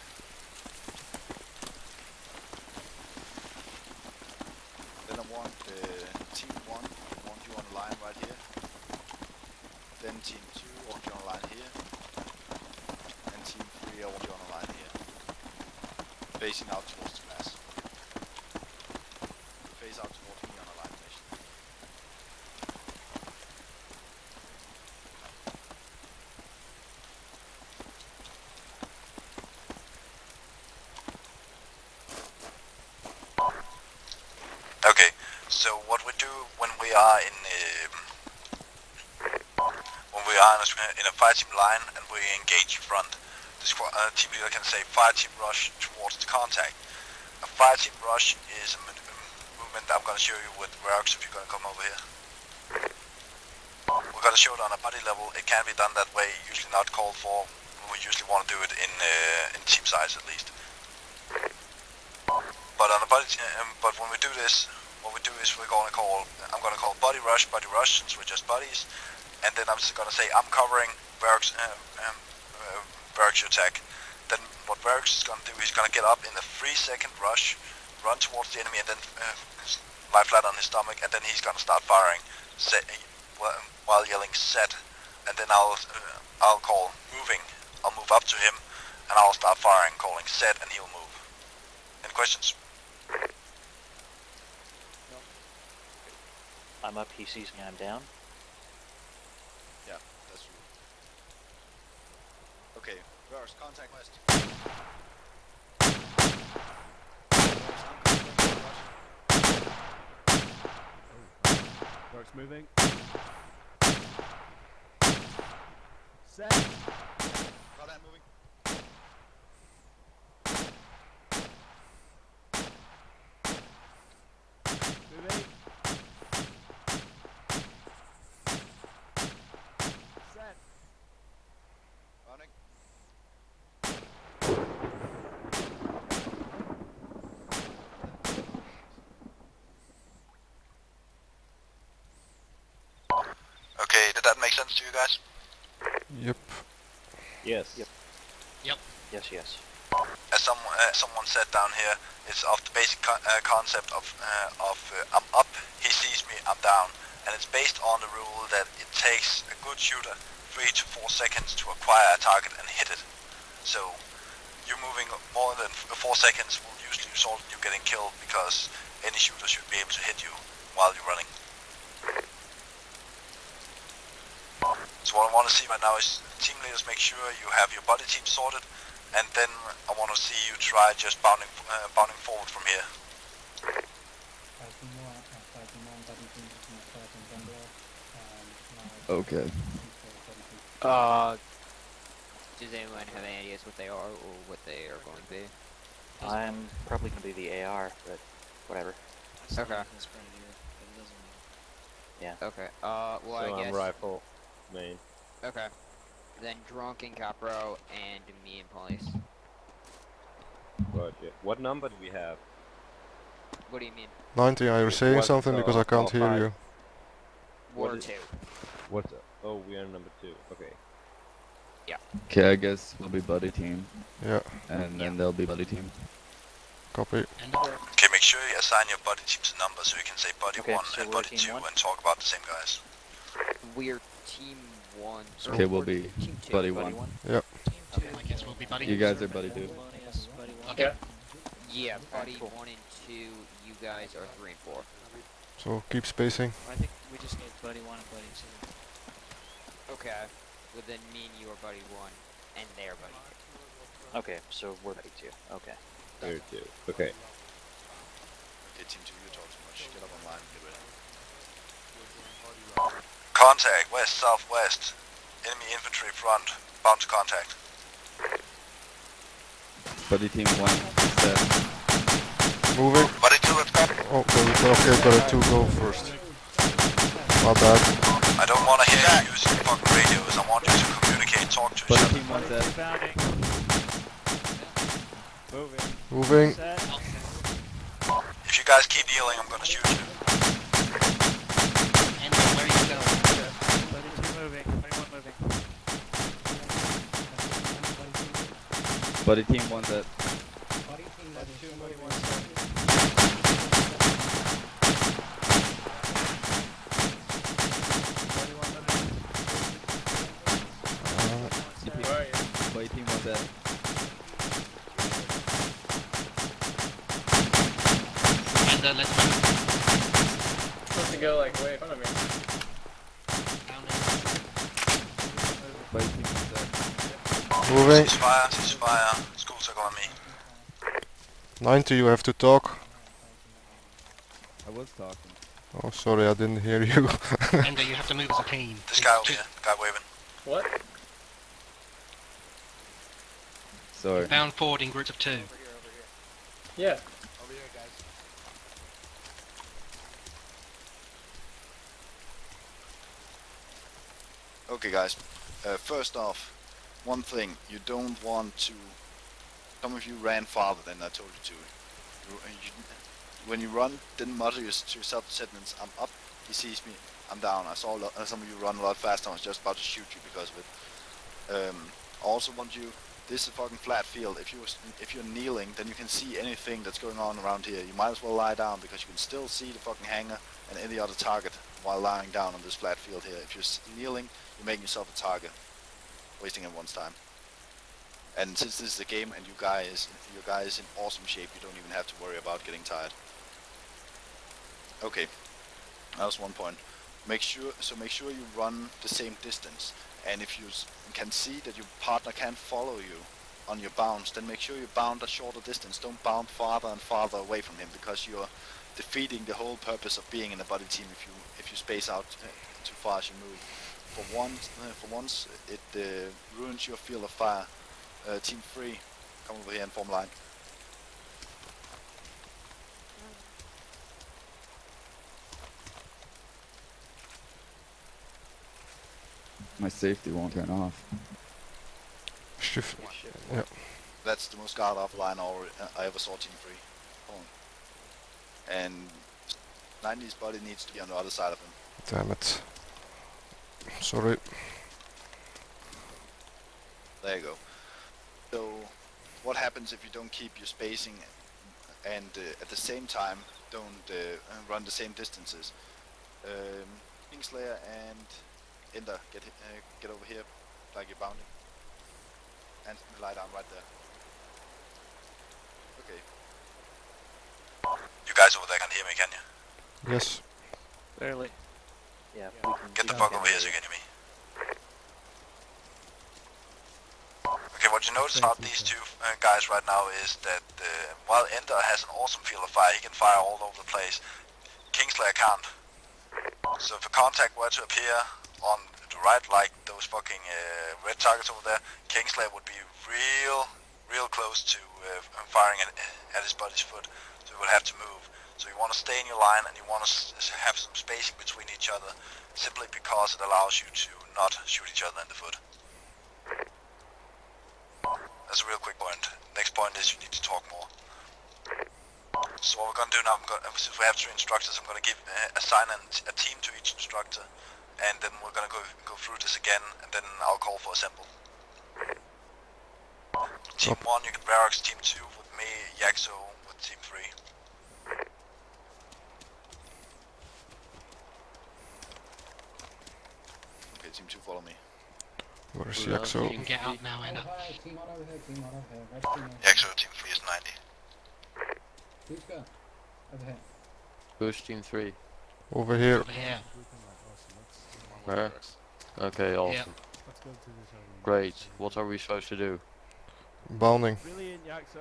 Speaker 1: Then I want team 1, I want you on the line right here. Then team 2, I want you on the line here. And team 3, I want you on the line here. Facing out towards the glass. Face out towards me on a line mission. Okay, so what we do when we are in a fighting line and we engage front, the team leader can say Fireteam rush towards the contact. A Fireteam rush is a movement I'm going to show you with Works if you're going to come over here. We're going to show it on a body level. It can be done that way, usually not called for. We usually want to do it in team size at least. But on a body, but when we do this, what we do is I'm going to call body rush, since we're just buddies, and then I'm just going to say I'm covering Works, Works your attack. Then what Works is going to do, he's going to get up in a 3-second rush, run towards the enemy, and then lie flat on his stomach, and then he's going to start firing, while yelling set, and then I'll call moving. I'll move up to him, and I'll start firing, calling set, and he'll move. Any questions?
Speaker 3: I'm up, he sees me, I'm down.
Speaker 1: Yeah, that's true. Okay, Verse, contact west.
Speaker 2: Works moving. Set.
Speaker 1: Godhand moving.
Speaker 2: Moving. Set.
Speaker 1: Running. Okay, did that make sense to you guys?
Speaker 7: Yep.
Speaker 4: Yes.
Speaker 3: Yep. Yes.
Speaker 1: As someone said down here, it's of the basic concept of I'm up, he sees me, I'm down, and it's based on the rule that it takes a good shooter 3 to 4 seconds to acquire a target and hit it. So you moving more than 4 seconds will usually result in you getting killed, because any shooter should be able to hit you while you're running. So what I want to see right now is team leaders make sure you have your body team sorted, and then I want to see you try just bounding forward from here.
Speaker 9: Okay.
Speaker 6: Does anyone have any ideas what they are or what they are going to be?
Speaker 3: I'm probably going to be the AR, but whatever.
Speaker 6: Okay.
Speaker 3: Yeah.
Speaker 6: Okay. Well,
Speaker 4: So
Speaker 6: I
Speaker 4: I'm
Speaker 6: guess.
Speaker 4: rifle main.
Speaker 6: Okay. Then Drunk and Capro and me and Police.
Speaker 4: Gotcha. What number do we have?
Speaker 6: What do you mean?
Speaker 7: 90, are you saying
Speaker 4: What,
Speaker 7: something because I can't hear
Speaker 4: 5?
Speaker 7: you?
Speaker 4: What
Speaker 6: War
Speaker 4: is-
Speaker 6: 2.
Speaker 4: What's up? Oh, we are number 2. Okay.
Speaker 9: Okay, I guess we'll be buddy team,
Speaker 7: Yeah,
Speaker 9: and then they'll be buddy team.
Speaker 7: copy.
Speaker 8: And
Speaker 1: Okay, make sure you assign your body teams a number so you can say buddy
Speaker 3: Okay,
Speaker 1: 1
Speaker 3: so
Speaker 1: and
Speaker 3: we're
Speaker 1: buddy
Speaker 3: team
Speaker 1: 2
Speaker 3: one?
Speaker 1: and talk about the same guys.
Speaker 6: We're Team 1.
Speaker 9: Okay, we'll
Speaker 6: we're
Speaker 9: be
Speaker 6: Team 2.
Speaker 9: buddy
Speaker 3: Buddy
Speaker 9: 1.
Speaker 3: one?
Speaker 8: I guess we'll be buddy.
Speaker 9: You guys are buddy 2.
Speaker 8: Okay.
Speaker 6: Yeah, buddy
Speaker 3: cool.
Speaker 6: 1 and 2. You guys are 3 and 4.
Speaker 7: So keep spacing.
Speaker 8: I think we just need buddy 1 and buddy 2.
Speaker 6: Okay. Well, then me and you are buddy 1, and they're buddy
Speaker 3: Okay, so we're buddy 2. Okay.
Speaker 4: There 2. Okay.
Speaker 1: Okay, team 2, you talk too much. Get up online and get ready. Contact, west, southwest. Enemy infantry front. Bound to contact.
Speaker 9: Buddy team 1 set.
Speaker 7: Moving.
Speaker 1: Buddy 2, let's go.
Speaker 7: Oh, okay, got to go first. My bad.
Speaker 1: I don't want to hear you using fucking radios. I want you to communicate, talk to each
Speaker 9: Buddy
Speaker 1: other.
Speaker 9: team 1 set.
Speaker 7: Moving.
Speaker 1: If you guys keep yelling, I'm gonna shoot you.
Speaker 8: And where you go?
Speaker 5: Buddy 2 moving. Buddy 1 moving.
Speaker 9: Buddy team 1 set. Buddy team 1 set.
Speaker 8: And let's move.
Speaker 11: Supposed to go like way in front of me.
Speaker 8: Down
Speaker 9: Buddy team 1 set.
Speaker 7: Moving.
Speaker 1: Ceasefire. School circle on me.
Speaker 7: 90, you have to talk.
Speaker 9: I was talking.
Speaker 7: Oh, sorry, I didn't hear you.
Speaker 8: and you have to move as a team.
Speaker 1: This guy over here, the guy waving.
Speaker 11: What?
Speaker 4: Sorry.
Speaker 8: Bound forward in groups of 2.
Speaker 11: Yeah.
Speaker 1: Over here, guys. Okay, guys. First off, one thing you don't want to. Some of you ran farther than I told you to. When you run, didn't mutter to yourself the sentence, "I'm up." He sees me. I'm down. I saw some of you run a lot faster. I was just about to shoot you because of it. I also want you. This is a fucking flat field. If you're kneeling, then you can see anything that's going on around here. You might as well lie down because you can still see the fucking hangar and any other target while lying down on this flat field here. If you're kneeling, you're making yourself a target, wasting everyone's time. And since this is a game and your guy is in awesome shape, you don't even have to worry about getting tired. Okay, that was one point. Make sure you run the same distance. And if you can see that your partner can't follow you on your bounds, then make sure you bound a shorter distance. Don't bound farther and farther away from him because you're defeating the whole purpose of being in a buddy team if you space out too far as you move. For once, it ruins your field of fire. Team 3, come over here and form line.
Speaker 9: My safety won't turn off.
Speaker 7: Shift. Yeah.
Speaker 1: That's the most guard off line I ever saw Team 3. Hold on. And 90's body needs to be on the other side of him.
Speaker 7: Damn it. Sorry.
Speaker 1: There you go. So, what happens if you don't keep your spacing and at the same time don't run the same distances? Kingslayer and Ender, get over here, like you're bounding, and lie down right there. Okay. You guys over there can hear me, can you?
Speaker 7: Yes.
Speaker 3: Barely. Yeah.
Speaker 1: Get the fuck over here so you can hear me. Okay, what you notice about these two guys right now is that while Ender has an awesome field of fire, he can fire all over the place. Kingslayer can't. So if a contact were to appear on the right, like those fucking red targets over there, Kingslayer would be real close to firing at his buddy's foot, so he would have to move. So you want to stay in your line and you want to have some spacing between each other, simply because it allows you to not shoot each other in the foot. That's a real quick point. Next point is you need to talk more. So what we're going to do now, since we have 3 instructors, I'm going to assign a team to each instructor, and then we're going to go through this again, and then I'll call for assemble. Team 1, you can barracks. Team 2 with me, Yaxo with Team 3. Okay, Team 2, follow me.
Speaker 7: Where's
Speaker 8: You
Speaker 7: Yaxo?
Speaker 8: can get out now, Ender.
Speaker 10: Team 1 over here, team 1 over here. Red team over here.
Speaker 1: Yaxo, Team 3 is 90.
Speaker 10: Who's go? Over here.
Speaker 12: Who's team 3?
Speaker 7: Over here.
Speaker 8: Over here.
Speaker 12: Where? Okay, awesome.
Speaker 8: Yeah.
Speaker 2: Let's go to this area.
Speaker 12: Great. What are we supposed to do?
Speaker 7: Bounding.
Speaker 2: Brilliant, Yaxo.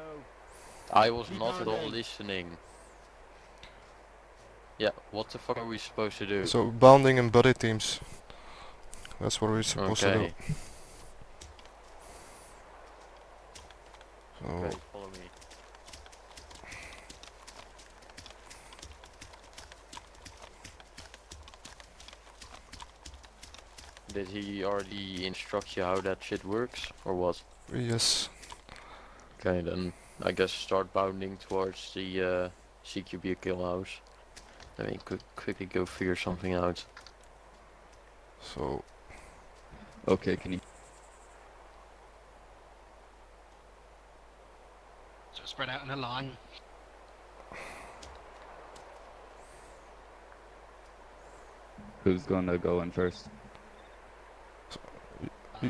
Speaker 12: I was
Speaker 2: Keep
Speaker 12: not at all
Speaker 2: bounding.
Speaker 12: listening. Yeah, what the fuck are we supposed to do?
Speaker 7: So bounding and buddy teams. That's what we're supposed to do.
Speaker 12: Okay.
Speaker 7: So
Speaker 12: Okay, follow me. Did he already instruct you how that shit works, or what?
Speaker 7: yes.
Speaker 12: Okay, then I guess start bounding towards the CQB kill house. Let me quickly go figure something out.
Speaker 7: So
Speaker 9: Okay, can you?
Speaker 8: So spread out in a line.
Speaker 9: Who's gonna go in first?
Speaker 8: Uh,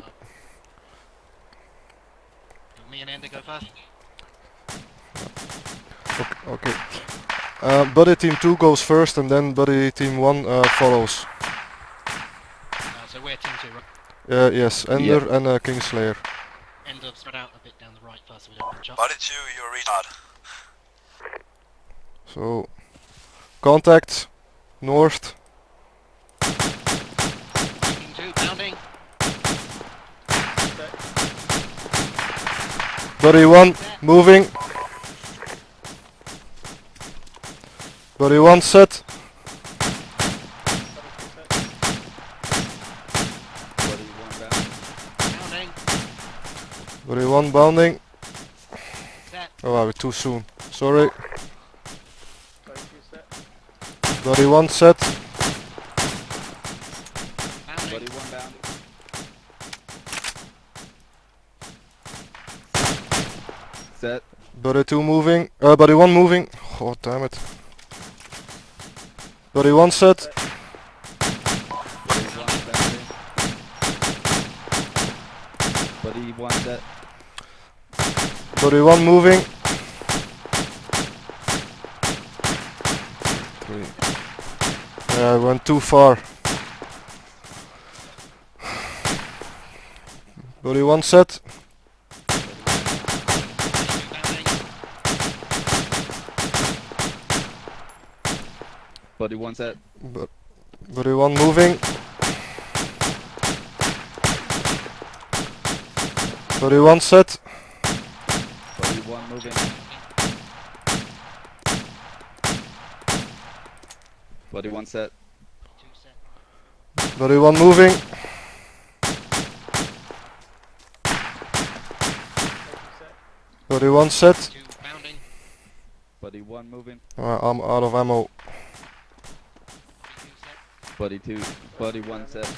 Speaker 8: me and Ender go first.
Speaker 7: okay. Buddy team 2 goes first, and then buddy team 1 follows.
Speaker 8: So we're team 2, right?
Speaker 7: Yes, Ender and Kingslayer.
Speaker 8: Ender, spread out a bit down the right first so we don't get shot.
Speaker 1: Buddy 2, you're a retard.
Speaker 7: So contact north.
Speaker 8: Team 2, bounding.
Speaker 7: Buddy 1 moving. Buddy 1 set.
Speaker 9: Buddy 1 down.
Speaker 6: Pounding.
Speaker 7: Buddy 1 bounding.
Speaker 6: Set.
Speaker 7: Oh wow, we're too soon. Sorry.
Speaker 11: Buddy 2 set.
Speaker 7: Buddy 1 set.
Speaker 6: Pounding.
Speaker 9: Buddy 1 down. Set.
Speaker 7: Buddy 2 moving. Buddy 1 moving. Oh damn it. Buddy 1 set.
Speaker 9: Buddy 1 standing. Buddy 1 set.
Speaker 7: Buddy 1 moving. 3. Yeah, I went too far. Buddy 1 set.
Speaker 9: Buddy 1 set.
Speaker 7: Buddy 1 moving. Buddy 1 set.
Speaker 9: Buddy 1 moving. Buddy 1 set.
Speaker 7: Buddy 1 moving. Buddy 1 set.
Speaker 9: Buddy 1 moving.
Speaker 7: I'm out of ammo.
Speaker 9: Buddy 2. Buddy 1 set.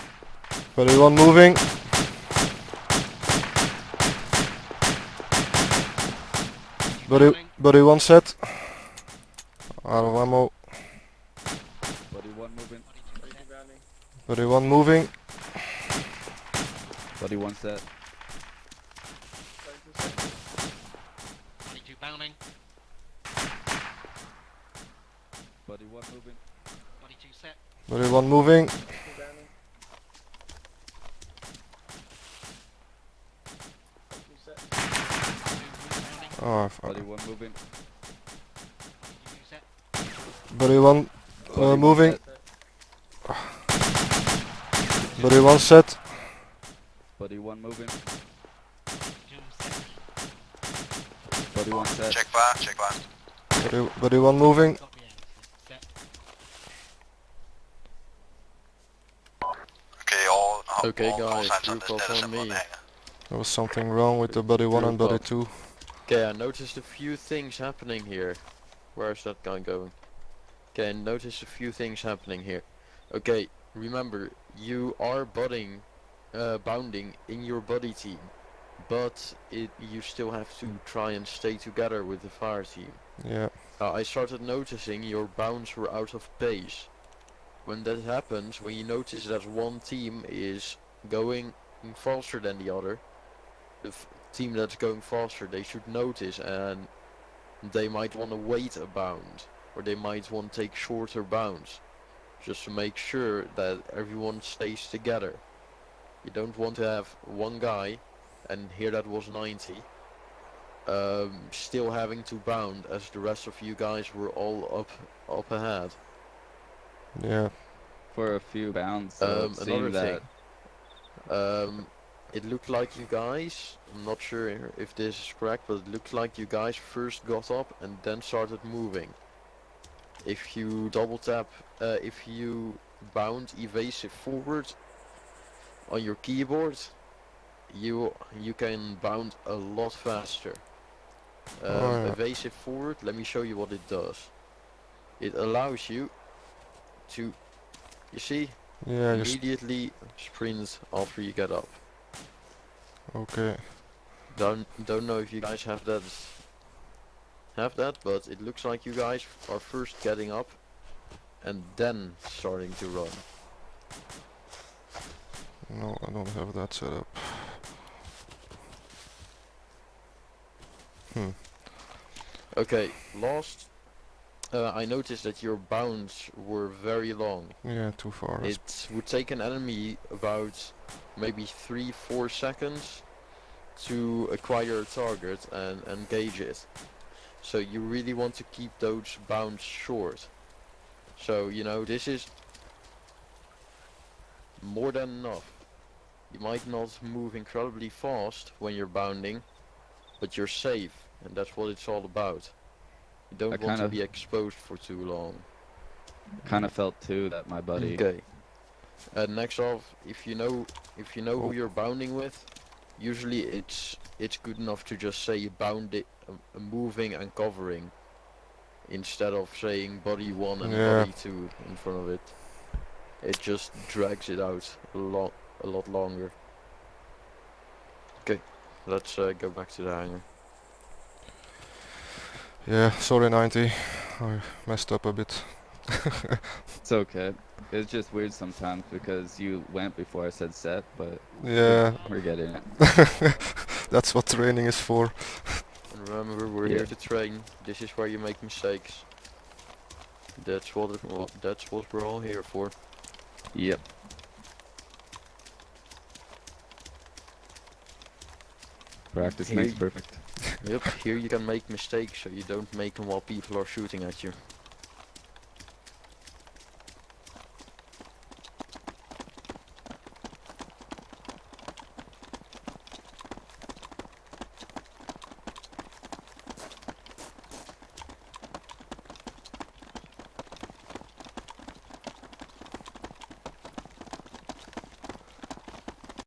Speaker 7: Buddy 1 moving. Buddy 1 set. Out of ammo.
Speaker 9: Buddy 1 moving.
Speaker 7: Buddy 1 moving.
Speaker 9: Buddy 1 set.
Speaker 6: Pounding.
Speaker 9: Buddy 1 moving.
Speaker 6: Buddy 2 set.
Speaker 7: Buddy 1 moving. Oh,
Speaker 9: Buddy 1 moving.
Speaker 7: Buddy 1
Speaker 9: Buddy 1
Speaker 7: moving.
Speaker 9: set.
Speaker 7: Buddy 1 set.
Speaker 9: Buddy 1 moving. Buddy 1 set.
Speaker 1: Check bar, check bar.
Speaker 7: Buddy 1 moving.
Speaker 1: Okay, all
Speaker 12: Okay,
Speaker 1: all
Speaker 12: guys,
Speaker 1: signs on
Speaker 12: group
Speaker 1: this
Speaker 12: up
Speaker 1: net
Speaker 12: on
Speaker 1: assembly on
Speaker 12: me.
Speaker 1: the hangar.
Speaker 7: There was something wrong with the buddy 1 and
Speaker 12: Group
Speaker 7: buddy
Speaker 12: up.
Speaker 7: 2.
Speaker 12: Okay, I noticed a few things happening here. Where is that guy going? Okay, I noticed a few things happening here. Okay, remember, you are bounding in your buddy team, but you still have to try and stay together with the fire team.
Speaker 7: Yeah.
Speaker 12: I started noticing your bounds were out of pace. When that happens, when you notice that one team is going faster than the other, the team that's going faster, they should notice, and they might want to wait a bound, or they might want to take shorter bounds, just to make sure that everyone stays together. You don't want to have one guy, and here that was 90, still having to bound as the rest of you guys were all up ahead.
Speaker 7: Yeah.
Speaker 9: For a few bounds, so it
Speaker 12: Another
Speaker 9: seemed that
Speaker 12: thing. It looked like you guys, I'm not sure if this is correct, but it looked like you guys first got up and then started moving. If you double tap, if you bound evasive forward on your keyboard, you can bound a lot faster.
Speaker 7: Oh, yeah.
Speaker 12: Evasive forward, let me show you what it does. It allows you to, you see,
Speaker 7: Yeah, just
Speaker 12: immediately sprint after you get up.
Speaker 7: okay.
Speaker 12: Don't know if you guys have that, but it looks like you guys are first getting up and then starting to run.
Speaker 7: No, I don't have that set up.
Speaker 12: Okay, last, I noticed that your bounds were very long.
Speaker 7: Yeah, too far.
Speaker 12: It would take an enemy about maybe 3-4 seconds to acquire a target and engage it. So you really want to keep those bounds short. So, you know, this is more than enough. You might not move incredibly fast when you're bounding, but you're safe, and that's what it's all about. You don't
Speaker 9: I
Speaker 12: want to
Speaker 9: kinda-
Speaker 12: be exposed for too long.
Speaker 9: Kind of felt too that my buddy.
Speaker 12: Okay. Next off, if you know
Speaker 7: Oh.
Speaker 12: who you're bounding with, usually it's good enough to just say bound it, moving and covering, instead of saying body 1 and
Speaker 7: Yeah.
Speaker 12: body 2 in front of it. It just drags it out a lot longer. Okay, let's go back to the hangar.
Speaker 7: Yeah, sorry 90. I messed up a bit.
Speaker 9: It's okay. It's just weird sometimes because you went before I said set, but
Speaker 7: Yeah,
Speaker 9: we're getting it.
Speaker 7: that's what training is for.
Speaker 12: And remember, we're
Speaker 9: Yeah.
Speaker 12: here to train. This is where you make mistakes. That's what we're all here for.
Speaker 9: Yep. Practice
Speaker 12: Here
Speaker 9: makes
Speaker 12: y-
Speaker 9: perfect.
Speaker 12: Yep, here you can make mistakes so you don't make them while people are shooting at you.